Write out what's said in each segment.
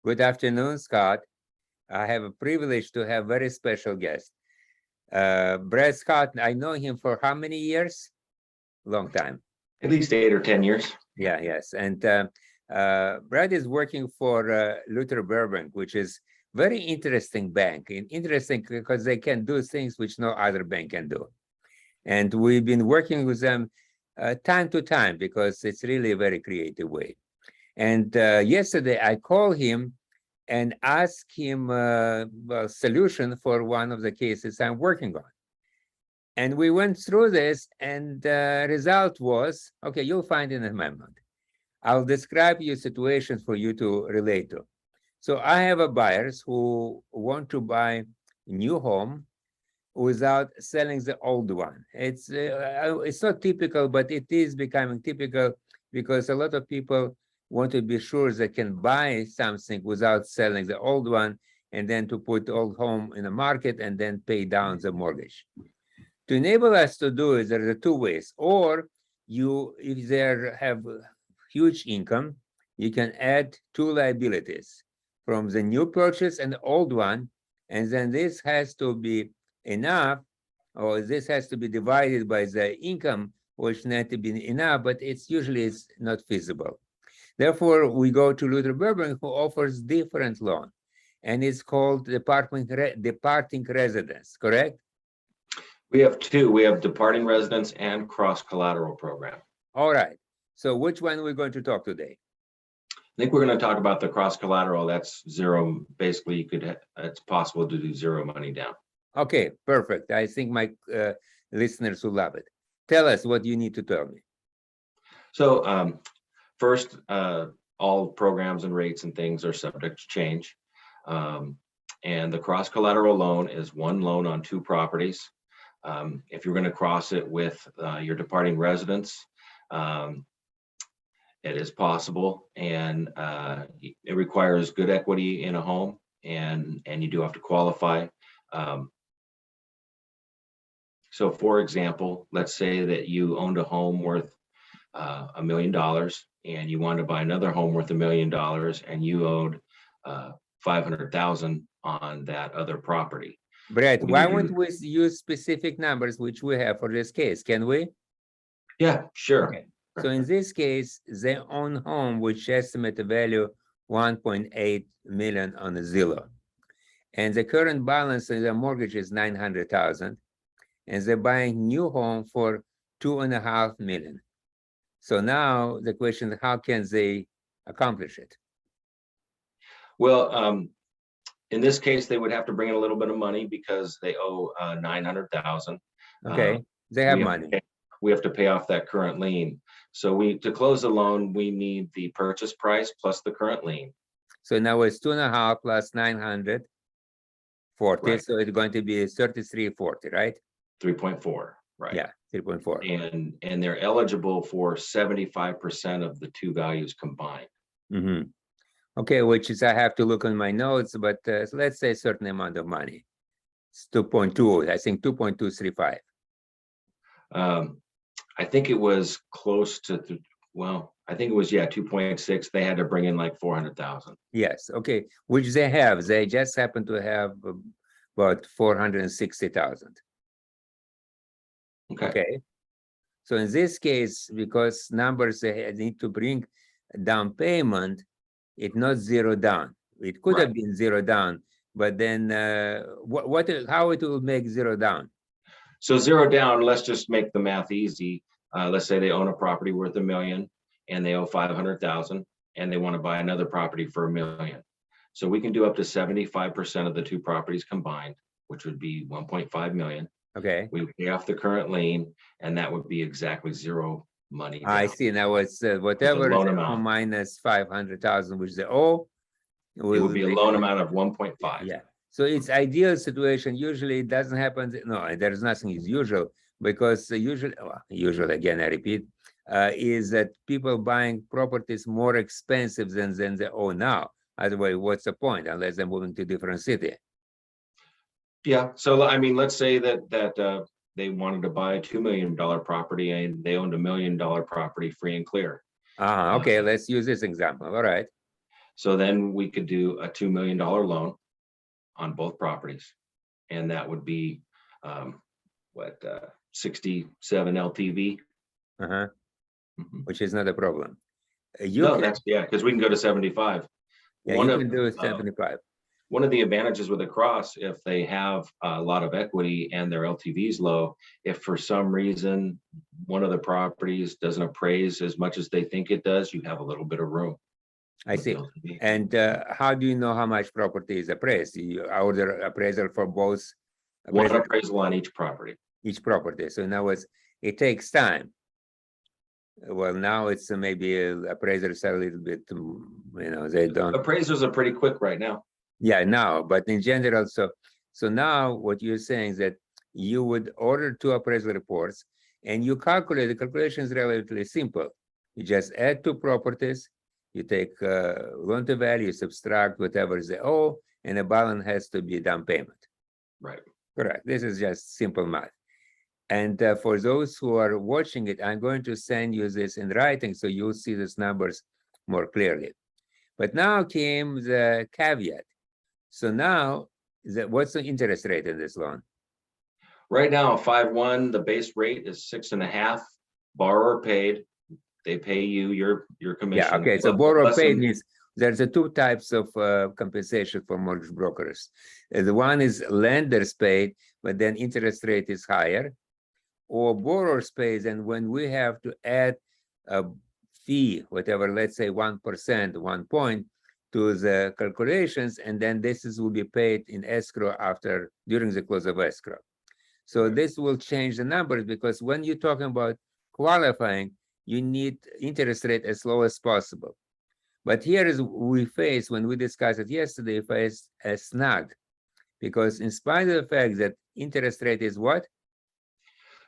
Good afternoon, Scott. I have a privilege to have very special guest. Brad Scott, I know him for how many years? Long time. At least 8 or 10 years. Yeah, yes. And Brad is working for Luther Burbank, which is very interesting bank. And interesting because they can do things which no other bank can do. And we've been working with them time to time because it's really a very creative way. And yesterday I called him and asked him a solution for one of the cases I'm working on. And we went through this, and the result was, okay, you'll find in a moment. I'll describe your situation for you to relate to. So I have a buyers who want to buy a new home without selling the old one. It's not typical, but it is becoming typical because a lot of people want to be sure they can buy something without selling the old one, and then to put the old home in the market and then pay down the mortgage. To enable us to do it, there are two ways. Or you, if they have huge income, you can add two liabilities from the new purchase and the old one, and then this has to be enough, or this has to be divided by the income, which not to be enough, but it's usually not feasible. Therefore, we go to Luther Burbank, who offers different loan, and it's called departing residence, correct? We have two. We have departing residence and cross collateral program. All right. So which one we're going to talk today? I think we're going to talk about the cross collateral. That's zero. Basically, it's possible to do zero money down. Okay, perfect. I think my listeners will love it. Tell us what you need to tell me. So first, all programs and rates and things are subject to change. And the cross collateral loan is one loan on two properties. If you're going to cross it with your departing residence, it is possible, and it requires good equity in a home, and you do have to qualify. So for example, let's say that you owned a home worth $1 million, and you wanted to buy another home worth $1 million, and you owed $500,000 on that other property. Brett, why won't we use specific numbers which we have for this case? Can we? Yeah, sure. Okay. So in this case, they own home which estimate the value 1.8 million on the Zillow, and the current balance in the mortgage is 900,000, and they're buying new home for 2.5 million. So now the question is, how can they accomplish it? Well, in this case, they would have to bring in a little bit of money because they owe 900,000. Okay, they have money. We have to pay off that current lien. So to close the loan, we need the purchase price plus the current lien. So now it's 2.5 plus 940. Right. So it's going to be 3340, right? 3.4, right? Yeah, 3.4. And they're eligible for 75% of the two values combined. Mm-hmm. Okay, which is I have to look on my notes, but so let's say a certain amount of money. It's 2.2. I think 2.235. I think it was close to, I think it was, 2.6. They had to bring in like 400,000. Yes. Okay. Which they have. They just happen to have about 460,000. Okay. So in this case, because numbers they need to bring down payment, it's not zero down. It could have been zero down, but then how it will make zero down? So zero down, let's just make the math easy. Let's say they own a property worth $1 million and they owe 500,000 and they want to buy another property for $1 million. So we can do up to 75% of the two properties combined, which would be 1.5 million. Okay. We pay off the current lien, and that would be exactly zero money down. I see. Now it's whatever is minus 500,000, which they owe. It will be a loan amount of 1.5. Yeah. So it's ideal situation. Usually it doesn't happen. No, there's nothing is usual, because usually again, I repeat, is that people buying properties more expensive than they own now. Otherwise, what's the point unless they're moving to a different city? Yeah. So I mean, let's say that they wanted to buy a $2 million property and they owned $1 million property free and clear. Okay, let's use this example. All right. So then we could do a $2 million loan on both properties. And that would be, 67 LTV. Uh-huh. Mhm. Which is not a problem. You No, can, that's, yeah, because we can go to 75. yeah, One you of, can do 75. one of the advantages with a cross, if they have a lot of equity and their LTV is low, if for some reason one of the properties doesn't appraise as much as they think it does, you have a little bit of room. I with the see. LTV. And how do you know how much property is appraised? You order appraisal for both One appraisal, appraisal on each property. each property. So in other words, it takes time. Well, now it's maybe appraisers are a little bit, they don't. Appraisals are pretty quick right now. Yeah, now, but in general, so now what you're saying is that you would order 2 appraisal reports and you calculate, the calculation is relatively simple. You just add 2 properties, you take loan to value, subtract whatever they owe, and the balance has to be down payment. Right. Correct. This is just simple math. And for those who are watching it, I'm going to send you this in writing so you'll see these numbers more clearly. But now came the caveat. So now, what's the interest rate in this loan? Right now, 5.1, the base rate is 6.5. Borrower paid. They pay you your commission. Yeah, okay. So borrower paid means there's 2 types of compensation for mortgage brokers. The one is lenders paid, but then interest rate is higher, or borrowers pays, and when we have to add a fee, whatever, let's say 1%, 1 point, to the calculations, and then will be paid in escrow during the close of escrow. So this will change the numbers, because when you're talking about qualifying, you need interest rate as low as possible. But here is when we discussed it yesterday, face a snag, because in spite of the fact that interest rate is what?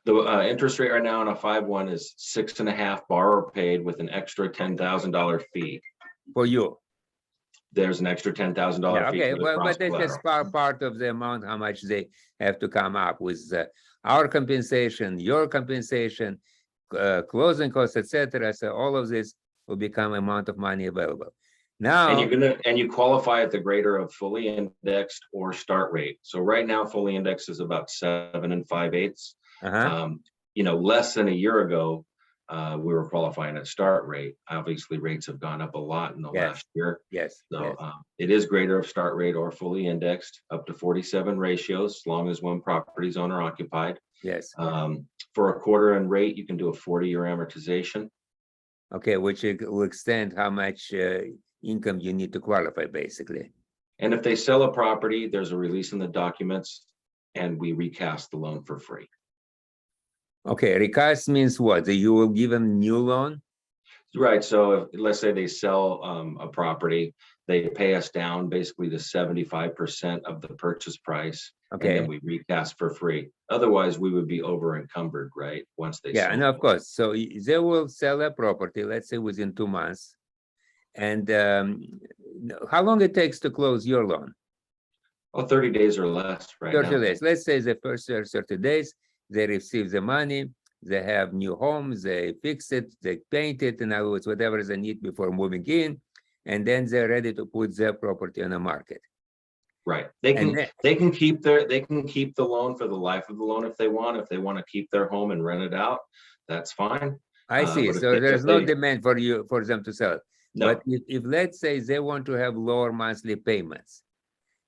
The interest rate right now on a 5.1 is 6.5 borrower paid with an extra $10,000 fee. For you. There's an extra $10,000 Yeah, fee. okay, For the well, cross but that's just collateral. part of the amount, how much they have to come up with our compensation, your compensation, closing costs, etc. So all of this will become amount of money available. Now, And you qualify at the grader of fully indexed or start rate. So right now, fully indexed is about 7 5/8. Less than a year ago, we were qualifying at start rate. Obviously, rates have gone up a lot in the last year. Yes. So it is greater of start rate or fully indexed, up to 47 ratios, as long as one property is owner occupied. Yes. For a quarter end rate, you can do a 40-year amortization. Okay, which will extend how much income you need to qualify, basically. And if they sell a property, there's a release in the documents, and we recast the loan for free. Okay, recast means what? That you will give them new loan? Right. So if, let's say they sell a property, they pay us down basically to 75% of the purchase price. Okay. And then we recast for free. Otherwise, we would be over encumbered, right? Once they Yeah, sell. and of course. So they will sell a property, let's say within 2 months. And how long it takes to close your loan? 30 days or less right 30 now. days. Let's say the first 30 days, they receive the money, they have new homes, they fix it, they paint it, in other words, whatever they need before moving in, and then they're ready to put their property on the market. Right. They can keep the loan for the life of the loan if they want. If they want to keep their home and rent it out, that's fine. I see. So there's no demand for them to sell. No. But if let's say they want to have lower monthly payments,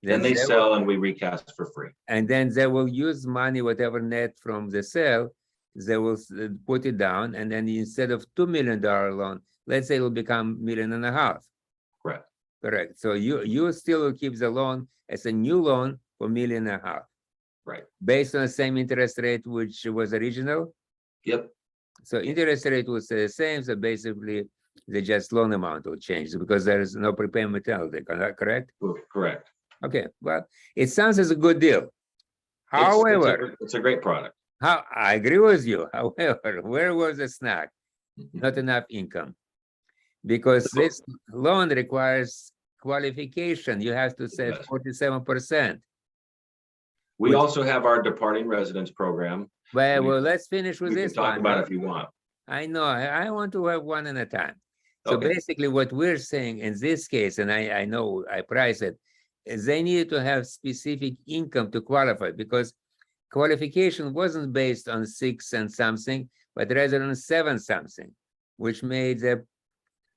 then they sell and we recast for free. And then they will use money, whatever net from the sale, they will put it down, and then instead of $2 million loan, let's say it will become $1.5 million. Correct. Correct. So you still will keep the loan as a new loan for $1.5 million. Right. Based on the same interest rate which was original. Yep. So interest rate will stay the same. So basically, the just loan amount will change because there is no prepayment penalty. Correct? Correct. Okay. Well, it sounds as a good deal. However, it's a great product. I agree with you. However, where was the snag? Not enough income. Because this loan requires qualification. You have to say 47%. We also have our departing residence program. Well, let's finish with this one. We can talk about it if you want. I know. I want to have one at a time. So Okay. basically what we're saying in this case, and I know I price it, is they needed to have specific income to qualify, because qualification wasn't based on 6 and something, but rather on 7 something, which made the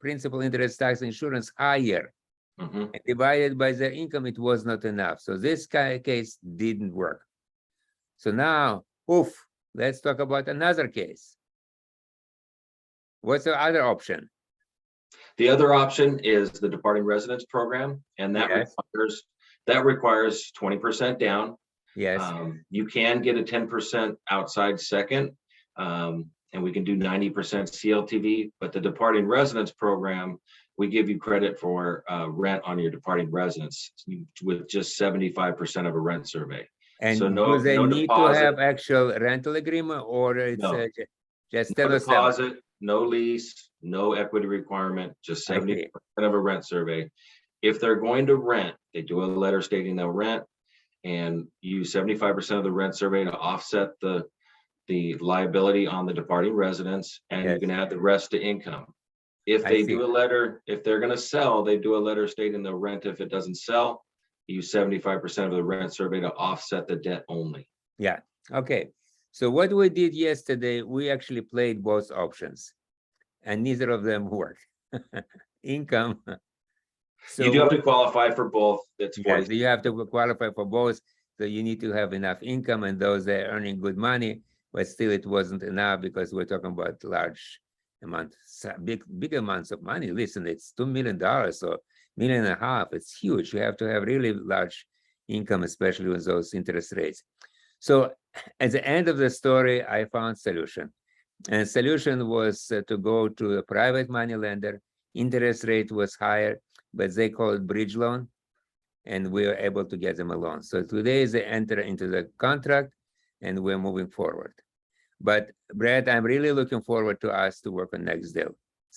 principal interest tax insurance higher. Mhm. And divided by their income, it was not enough. So this case didn't work. So now, oof, let's talk about another case. What's the other option? The other option is the departing residence program, and that Yes. requires 20% down. Yes. You can get a 10% outside second, and we can do 90% CLTV, but the departing residence program, we give you credit for rent on your departing residence with just 75% of a rent survey. And So do they no need to deposit, have actual rental agreement, or it's no, just no 10 or 7? deposit, no lease, no equity requirement, just I 70% see. of a rent survey. If they're going to rent, they do a letter stating they'll rent and use 75% of the rent survey to offset the liability on the departing residence, and you Yes. can add the rest to income. If I they see. do a letter, if they're gonna sell, they do a letter stating they'll rent. If it doesn't sell, you use 75% of the rent survey to offset the debt only. Yeah. Okay. So what we did yesterday, we actually played both options, and neither of them worked. Income. So You do have to qualify for both. It's yes, 40. you have to qualify for both. So you need to have enough income, and those that are earning good money, but still it wasn't enough, because we're talking about large amount, big amounts of money. Listen, it's $2 million, so $1.5 million. It's huge. You have to have really large income, especially with those interest rates. So at the end of the story, I found solution. And solution was to go to a private money lender. Interest rate was higher, but they call it bridge loan, and we were able to get them a loan. So today they enter into the contract, and we're moving forward. But Brad, I'm really looking forward to us to work on next deal.